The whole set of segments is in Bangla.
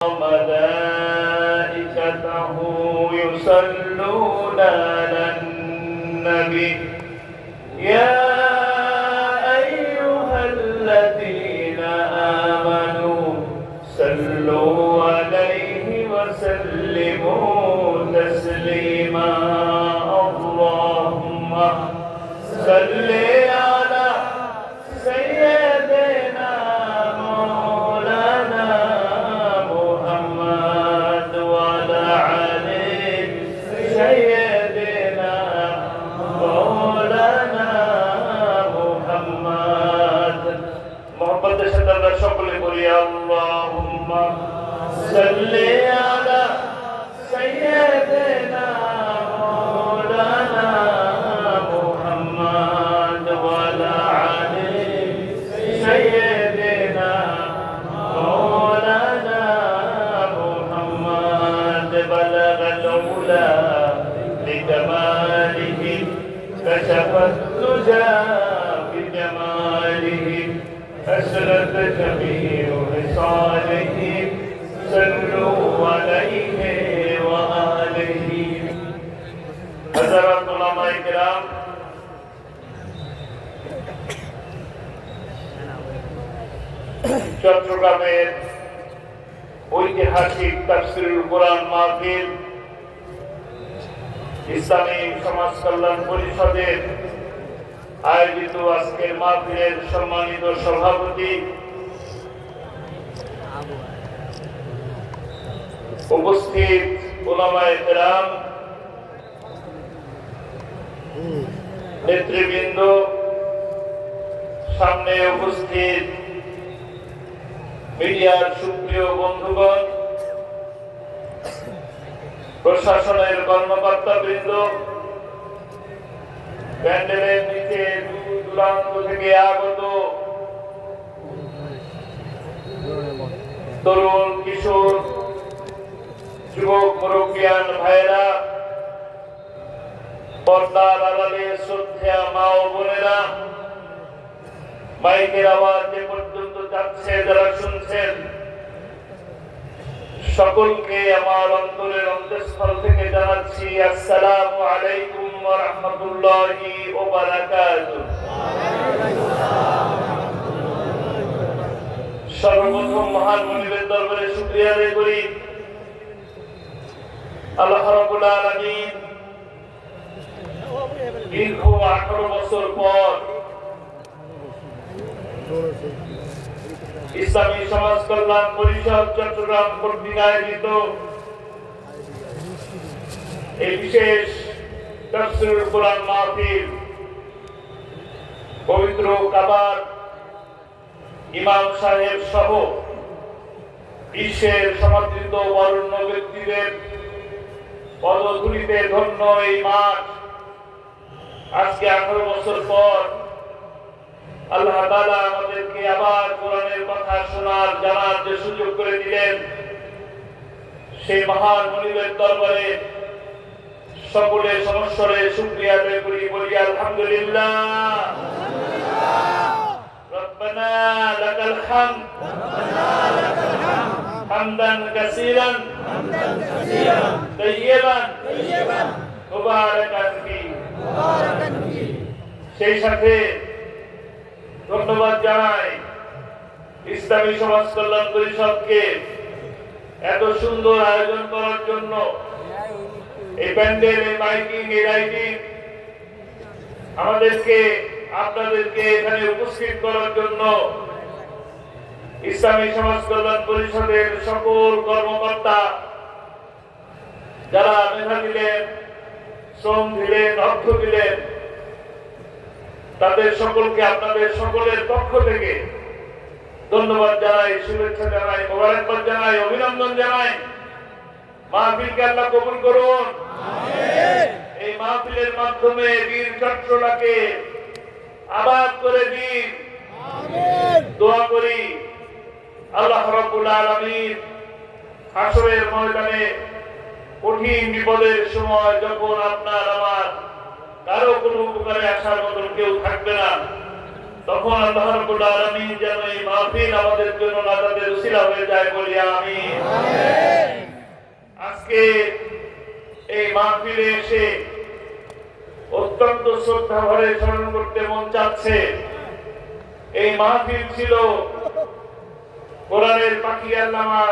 وملائكته يصلون على النبي يا أيها الذين آمنوا صلوا عليه وسلموا تسليما اللهم صل على سيدنا مولانا محمد وعلى آله سيدنا مولانا محمد محمد সাথে সকলে বলি আল্লাহুম্মা সাল্লি আলা সাইয়্যিদিনা مولانا محمد وعلى آله سيدنا مولانا محمد بلغ العلا لكماله كشف الدجى بجماله أشرت جميع خصاله صلوا عليه وآله حضرات علماء کرام চট্টগ্রামের ঐতিহাসিক তাফসীরুল কোরআন মাহফিল ইসলামী সমাজ কল্যাণ পরিষদের আয়োজিত আজকের মাহফিলের সম্মানিত সভাপতি উপস্থিত উলামায়ে কেরাম নেতৃবৃন্দ সামনে উপস্থিত মিডিয়ার সুপ্রিয় বন্ধুগণ প্রশাসনের কর্মকর্তাবৃন্দ প্যান্ডেলের নিচে দূরান্ত থেকে আগত তরুণ কিশোর যুবক মুরব্বিয়ান ভাইয়েরা পর্দার আড়ালে শ্রদ্ধেয় মা ও বোনেরা মাইকের আওয়াজ যে পর্যন্ত যাচ্ছে যারা শুনছেন সকলকে আমার অন্তরের অন্তঃস্থল থেকে জানাচ্ছি আসসালামু আলাইকুম ওয়া রাহমাতুল্লাহি ওয়া বারাকাতুহু। সর্বপ্রথম মহান মুনিবের দরবারে শুকরিয়া আদায় করি আল্লাহ রাব্বুল আলামিন দীর্ঘ 18 বছর পর ইসলামী সমাজ কল্যাণ পরিষদ চট্টগ্রাম কর্তৃক আয়োজিত এই বিশেষ তাফসীরুল কোরআন মাহফিল পবিত্র কাবার ইমাম সাহেব সহ বিশ্বের সমাদৃত বরেণ্য ব্যক্তিদের পদধূলিতে ধন্য এই মাঠ আজকে 18 বছর পর আল্লাহ তাআলা আমাদেরকে আবার কোরআনের কথা শোনার জানার যে সুযোগ করে দিলেন সেই মহান মুনিবের দরবারে সকলে সমস্বরে শুকরিয়া আদায় করি বলি আলহামদুলিল্লাহ রব্বানা লাকাল হামদ হামদান কাসীরান তাইয়্যিবান মুবারাকান ফি সেই সাথে ধন্যবাদ জানাই ইসলামী সমাজ কল্যাণ পরিষদকে এত সুন্দর আয়োজন করার জন্য এই প্যান্ডেল এই মাইকিং এই লাইটিং আমাদেরকে আপনাদেরকে এখানে উপস্থিত করার জন্য ইসলামী সমাজ কল্যাণ পরিষদের সকল কর্মকর্তা যারা মেধা দিলেন শ্রম দিলেন অর্থ দিলেন তাদের সকলকে আপনাদের সকলের পক্ষ থেকে ধন্যবাদ জানাই শুভেচ্ছা জানাই মোবারকবাদ জানাই অভিনন্দন জানাই মাহফিলকে আল্লাহ কবুল করুন আমিন এই মাহফিলের মাধ্যমে বীর চট্টলাকে আবাদ করে দিন আমিন দোয়া করি আল্লাহ রাব্বুল আলামিন হাসরের ময়দানে কঠিন বিপদের সময় যখন আপনার আমার কারো কোনো উপকারে আসার মতন কেউ থাকবে না তখন আল্লাহ রাব্বুল আলামিন যেন এই মাহফিল আমাদের জন্য নাজাতের উসিলা হয়ে যায়, বলি আমিন। আজকে এই মাহফিলে এসে অত্যন্ত শ্রদ্ধা ভরে স্মরণ করতে মন চাচ্ছে। এই মাহফিল ছিল কোরআনের পাখি আল্লামা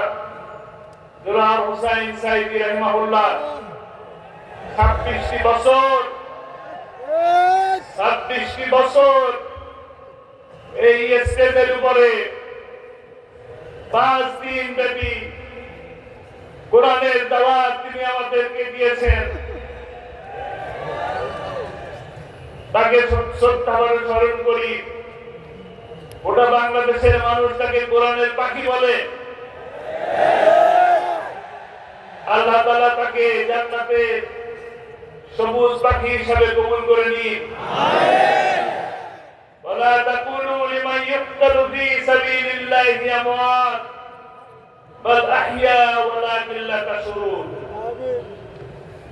দুলাল হোসাইন সাইদি রাহিমাহুল্লাহ 26টি বছর এই স্টেজের উপরে 5 দিন ব্যাপী কোরআনের দাওয়াত তিনি আমাদেরকে দিয়েছেন। তাকে শ্রদ্ধা ভরে স্মরণ করি। গোটা বাংলাদেশের মানুষ তাকে কোরআনের পাখি বলে। আল্লাহ তাআলা তাকে জান্নাতে সবুজ পাখি হিসাবে কবুল করে নিন। ওয়ালা তাকুলু লিমান ইয়ুকতালু ফি সাবিলিল্লাহি আমওয়াত বাল আহইয়া ওয়ালাকিন লা তাশউরুন।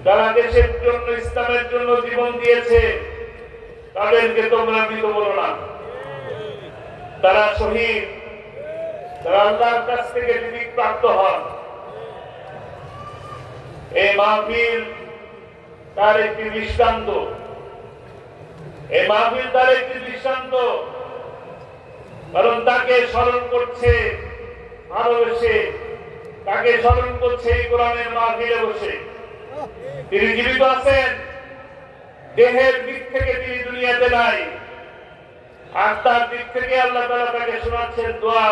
যারা দেশের জন্য, ইসলামের জন্য জীবন দিয়েছে তাদেরকে তোমরা মৃত বলো না। তারা শহীদ, তারা আল্লাহর কাছ থেকে রিজিক প্রাপ্ত হন। এই মাহফিল তার একটি দৃষ্টান্ত। এই মাহফিল তার একটি দৃষ্টান্ত, কারণ তাকে স্মরণ করছে ভালোবেসে, তাকে স্মরণ করছে এই কোরআনের মাহফিলে বসে। তিনি জীবিত আছেন, দেহের দিক থেকে তিনি দুনিয়াতে নাই, আত্মার দিক থেকে আল্লাহ তাআলা তাকে শোনাচ্ছেন, দোয়া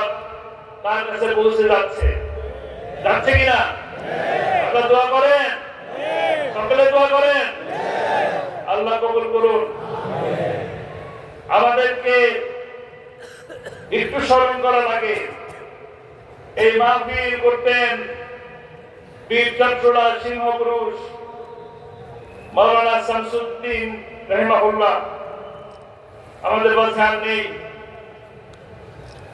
তার কাছে পৌঁছে যাচ্ছে কিনা? আপনারা দোয়া করেন, সকলে দোয়া করেন, আল্লাহ কবুল করুন। আমাদেরকে একটু স্মরণ করা লাগে। এই মাহফিল করতেন বীর চট্টলা সিংহ পুরুষ মাওলানা শামসুদ্দিন রাহিমাহুল্লাহ। আমাদের মাঝে আর নেই।